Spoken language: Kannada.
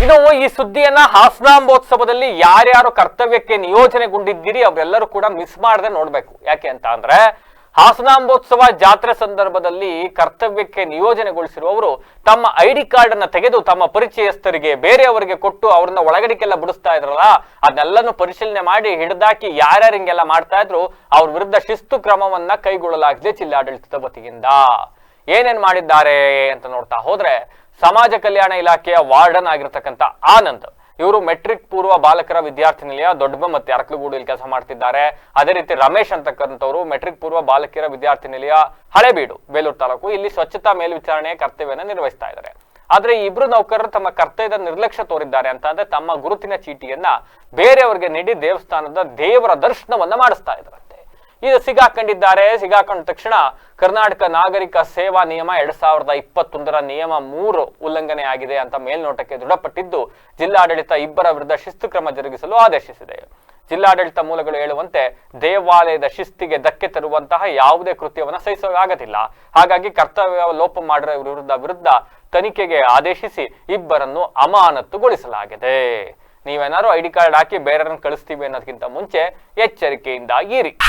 ಇನ್ನು ಈ ಸುದ್ದಿಯನ್ನ ಹಾಸನಾಂಬೋತ್ಸವದಲ್ಲಿ ಯಾರ್ಯಾರು ಕರ್ತವ್ಯಕ್ಕೆ ನಿಯೋಜನೆಗೊಂಡಿದ್ದೀರಿ ಅವರೆಲ್ಲರೂ ಕೂಡ ಮಿಸ್ ಮಾಡದೆ ನೋಡ್ಬೇಕು. ಯಾಕೆ ಅಂತ ಅಂದ್ರೆ ಹಾಸನಾಂಬೋತ್ಸವ ಜಾತ್ರೆ ಸಂದರ್ಭದಲ್ಲಿ ಕರ್ತವ್ಯಕ್ಕೆ ನಿಯೋಜನೆಗೊಳಿಸಿರುವವರು ತಮ್ಮ ID ಕಾರ್ಡ್ ಅನ್ನ ತೆಗೆದು ತಮ್ಮ ಪರಿಚಯಸ್ಥರಿಗೆ ಬೇರೆಯವರಿಗೆ ಕೊಟ್ಟು ಅವ್ರನ್ನ ಒಳಗಡಿಕೆಲ್ಲ ಬಿಡಿಸ್ತಾ ಇದ್ರಲ್ಲ, ಅದನ್ನೆಲ್ಲನೂ ಪರಿಶೀಲನೆ ಮಾಡಿ ಹಿಡಿದಾಕಿ ಯಾರ್ಯಾರು ಹಿಂಗೆಲ್ಲ ಮಾಡ್ತಾ ಇದ್ರು ಅವ್ರ ವಿರುದ್ಧ ಶಿಸ್ತು ಕ್ರಮವನ್ನ ಕೈಗೊಳ್ಳಲಾಗಿದೆ ಜಿಲ್ಲಾಡಳಿತದ ವತಿಯಿಂದ. ಏನೇನ್ ಮಾಡಿದ್ದಾರೆ ಅಂತ ನೋಡ್ತಾ ಹೋದ್ರೆ, ಸಮಾಜ ಕಲ್ಯಾಣ ಇಲಾಖೆಯ ವಾರ್ಡನ್ ಆಗಿರ್ತಕ್ಕಂಥ ಆನಂದ್ ಇವರು ಮೆಟ್ರಿಕ್ ಪೂರ್ವ ಬಾಲಕರ ವಿದ್ಯಾರ್ಥಿ ನಿಲಯ ದೊಡ್ಡಬ ಮತ್ತೆ ಅರಕಲಗೂಡಲ್ಲಿ ಕೆಲಸ ಮಾಡ್ತಿದ್ದಾರೆ. ಅದೇ ರೀತಿ ರಮೇಶ್ ಅಂತಕ್ಕಂಥವ್ರು ಮೆಟ್ರಿಕ್ ಪೂರ್ವ ಬಾಲಕಿಯರ ವಿದ್ಯಾರ್ಥಿ ನಿಲಯ ಹಳೇಬೀಡು ಬೇಲೂರು ತಾಲೂಕು ಇಲ್ಲಿ ಸ್ವಚ್ಛತಾ ಮೇಲ್ವಿಚಾರಣೆಯ ಕರ್ತವ್ಯನ ನಿರ್ವಹಿಸ್ತಾ ಇದ್ದಾರೆ. ಆದ್ರೆ ಈ ಇಬ್ರು ನೌಕರರು ತಮ್ಮ ಕರ್ತವ್ಯದ ನಿರ್ಲಕ್ಷ್ಯ ತೋರಿದ್ದಾರೆ ಅಂತ ಅಂದ್ರೆ ತಮ್ಮ ಗುರುತಿನ ಚೀಟಿಯನ್ನ ಬೇರೆಯವರಿಗೆ ನೀಡಿ ದೇವಸ್ಥಾನದ ದೇವರ ದರ್ಶನವನ್ನ ಮಾಡಿಸ್ತಾ ಇದ್ರಂತೆ. ಇದು ಸಿಗಾಕೊಂಡ ತಕ್ಷಣ ಕರ್ನಾಟಕ ನಾಗರಿಕ ಸೇವಾ ನಿಯಮ 2021 ನಿಯಮ 3 ಉಲ್ಲಂಘನೆ ಆಗಿದೆ ಅಂತ ಮೇಲ್ನೋಟಕ್ಕೆ ದೃಢಪಟ್ಟಿದ್ದು ಜಿಲ್ಲಾಡಳಿತ ಇಬ್ಬರ ವಿರುದ್ಧ ಶಿಸ್ತು ಕ್ರಮ ಜರುಗಿಸಲು ಆದೇಶಿಸಿದೆ. ಜಿಲ್ಲಾಡಳಿತ ಮೂಲಗಳು ಹೇಳುವಂತೆ ದೇವಾಲಯದ ಶಿಸ್ತಿಗೆ ಧಕ್ಕೆ ತರುವಂತಹ ಯಾವುದೇ ಕೃತ್ಯವನ್ನು ಸಹಿಸಲಾಗುವುದಿಲ್ಲ. ಹಾಗಾಗಿ ಕರ್ತವ್ಯ ಲೋಪ ಮಾಡಿರುವ ವಿರುದ್ಧ ತನಿಖೆಗೆ ಆದೇಶಿಸಿ ಇಬ್ಬರನ್ನು ಅಮಾನತುಗೊಳಿಸಲಾಗಿದೆ. ನೀವೇನಾದ್ರು ID ಕಾರ್ಡ್ ಹಾಕಿ ಬೇರೆಯವ್ರನ್ನ ಕಳಿಸ್ತೀವಿ ಅನ್ನೋದಕ್ಕಿಂತ ಮುಂಚೆ ಎಚ್ಚರಿಕೆಯಿಂದ ಇರಿ.